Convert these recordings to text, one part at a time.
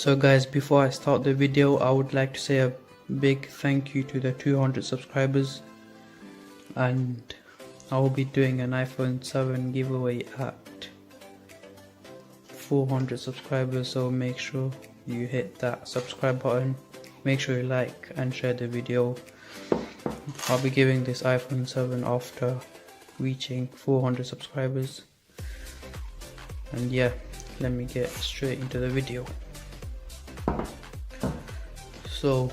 So guys, before I start the video, I would like to say a big thank you to the 200 subscribers, and I will be doing an iPhone 7 giveaway at 400 subscribers, so make sure you hit that subscribe button, make sure you like and share the video. I'll be giving this iPhone 7 after reaching 400 subscribers. And yeah, let me get straight into the video. So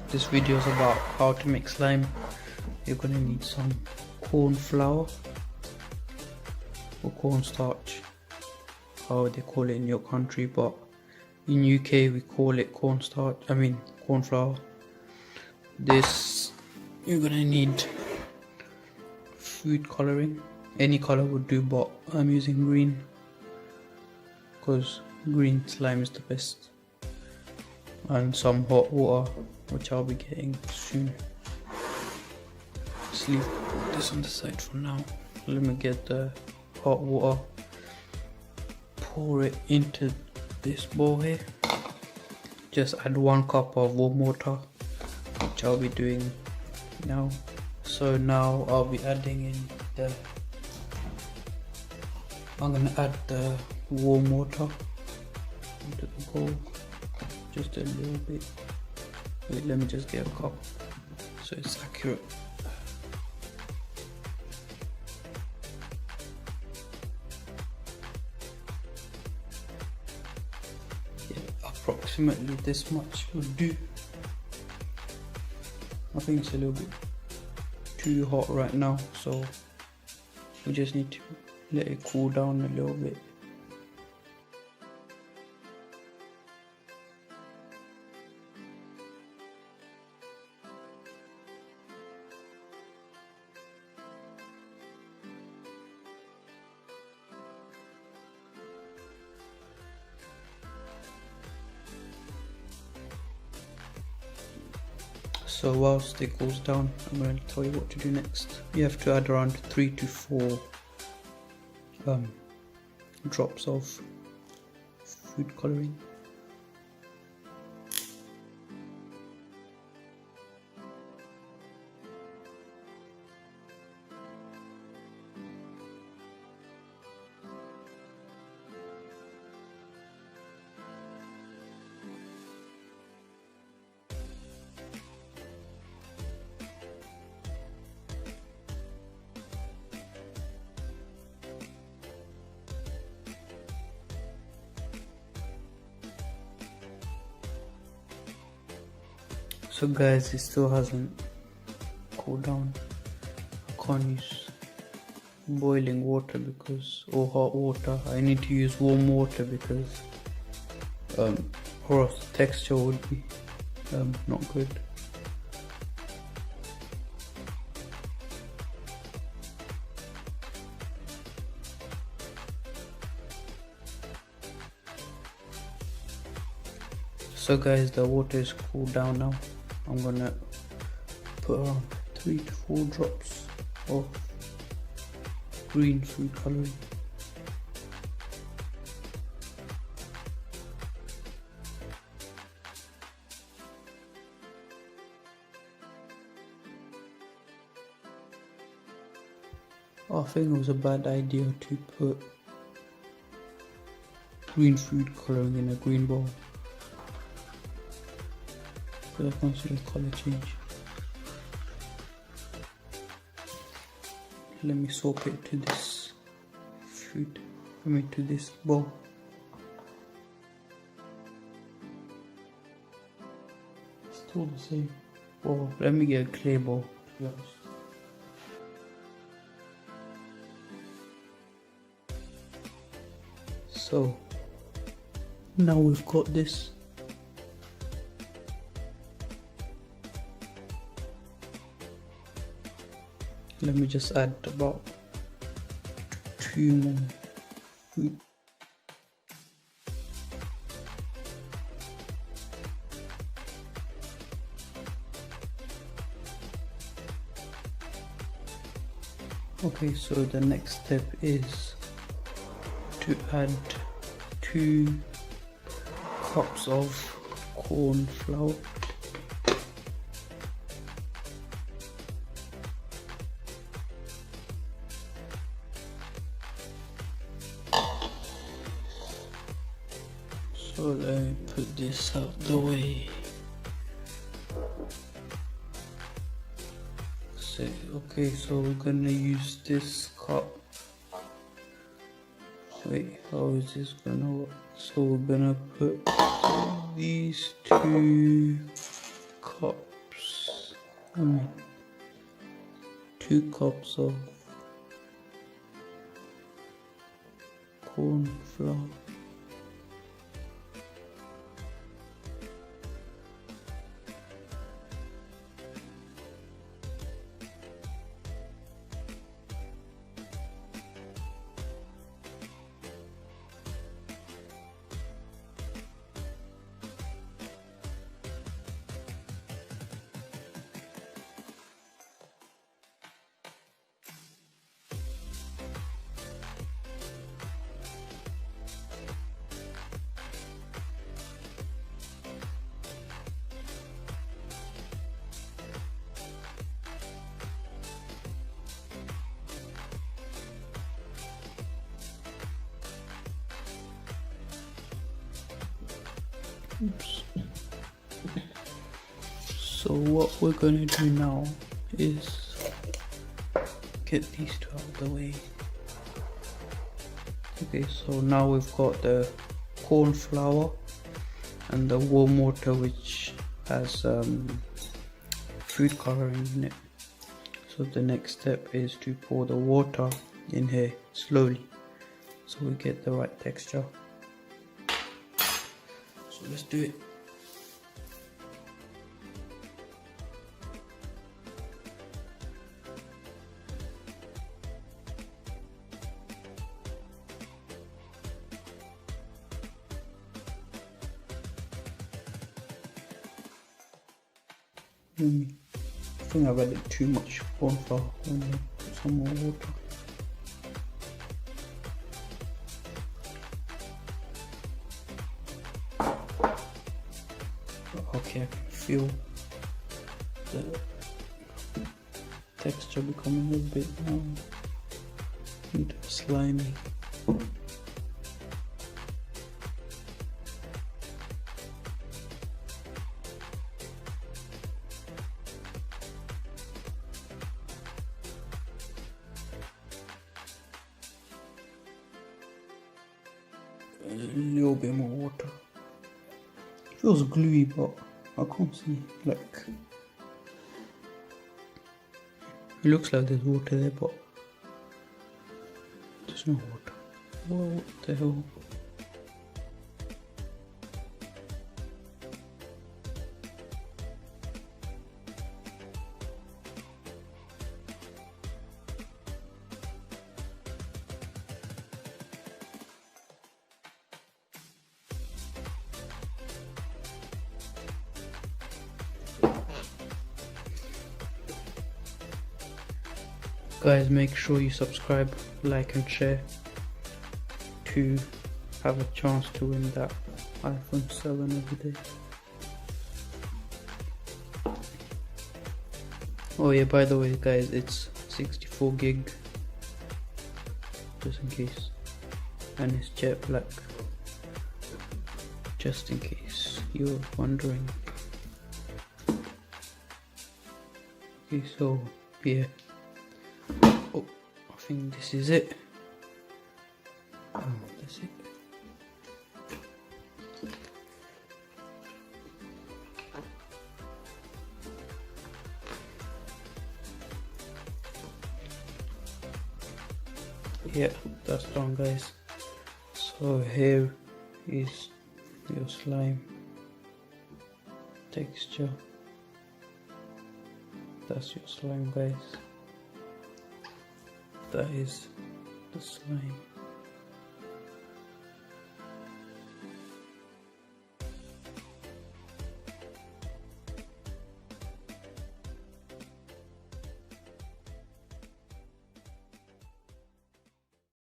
this video is about how to make slime. You're gonna need some corn flour or cornstarch, how they call it in your country, but in UK we call it corn flour. This, you're gonna need food coloring, any color would do, but I'm using green because green slime is the best, and some hot water, which I'll be getting soon. Just leave this on the side for now. Let me get the hot water, pour it into this bowl here. Just add 1 cup of warm water, which I'll be doing now. So now I'll be adding in I'm gonna add the warm water into the bowl, just a little bit. Wait, let me just get a cup so it's accurate. Yeah, approximately this much will do. I think it's a little bit too hot right now, so we just need to let it cool down a little bit. So whilst it cools down, I'm going to tell you what to do next. You have to add around 3 to 4 drops of food coloring. So guys, it still hasn't cooled down. I can't use boiling water or hot water. I need to use warm water because or else the texture would be not good. So guys, the water is cooled down now. I'm gonna put around 3 to 4 drops of green food coloring. I think it was a bad idea to put green food coloring in a green bowl, because I can't see the color change. Let me swap it to this to this bowl. Still the same. Well, let me get a clay bowl, to be honest. So now we've got this. Let me just add about 2 more food. Okay, so the next step is to add 2 cups of corn flour. So let me put this out the way. So, okay, so we're gonna use this cup. Wait, how is this gonna work? So we're gonna put these two cups, 2 cups of corn flour. Oops. So what we're gonna do now is get these two out of the way. Okay, so now we've got the corn flour and the warm water, which has food coloring in it. So the next step is to pour the water in here slowly so we get the right texture. So let's do it. I think I've added too much corn flour. I'm gonna put some more water. Okay, I can feel the texture becoming a bit more slimy. A little bit more water. It feels gluey, but I can't see, like, it looks like there's water there, but there's no water. What the hell? Guys, make sure you subscribe, like and share to have a chance to win that iPhone 7 every day. Oh yeah, by the way guys, it's 64 gig, just in case, and it's jet black, just in case you're wondering. Okay, so yeah. Oh, I think this is it. Oh, that's it. Yeah, that's done guys. So here is your slime texture. That's your slime guys. That is the slime.